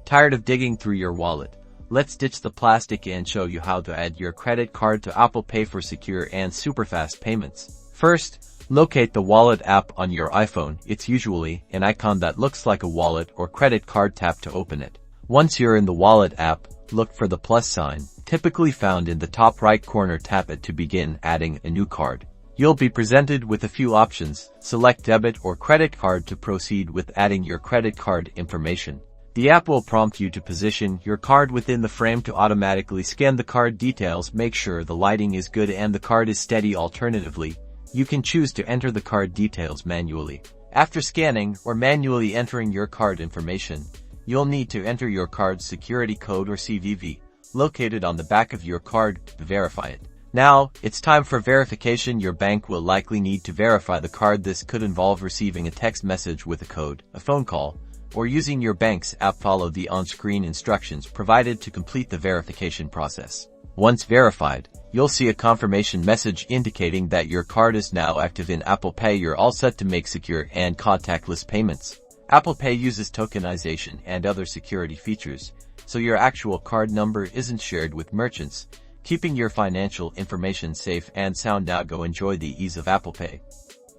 Tired of digging through your wallet? Let's ditch the plastic and show you how to add your credit card to Apple Pay for secure and super fast payments. First, locate the Wallet app on your iPhone. It's usually an icon that looks like a wallet or credit card. Tap to open it. Once you're in the Wallet app, look for the plus sign, typically found in the top right corner. Tap it to begin adding a new card. You'll be presented with a few options. Select debit or credit card to proceed with adding your credit card information. The app will prompt you to position your card within the frame to automatically scan the card details. Make sure the lighting is good and the card is steady. Alternatively, you can choose to enter the card details manually. After scanning or manually entering your card information, you'll need to enter your card's security code or CVV, located on the back of your card, to verify it. Now, it's time for verification. Your bank will likely need to verify the card. This could involve receiving a text message with a code, a phone call, or using your bank's app. Follow the on-screen instructions provided to complete the verification process. Once verified, you'll see a confirmation message indicating that your card is now active in Apple Pay. You're all set to make secure and contactless payments. Apple Pay uses tokenization and other security features, so your actual card number isn't shared with merchants, keeping your financial information safe and sound. Now go enjoy the ease of Apple Pay.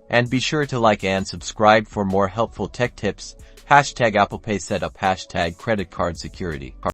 And be sure to like and subscribe for more helpful tech tips. #ApplePay setup, #credit card security.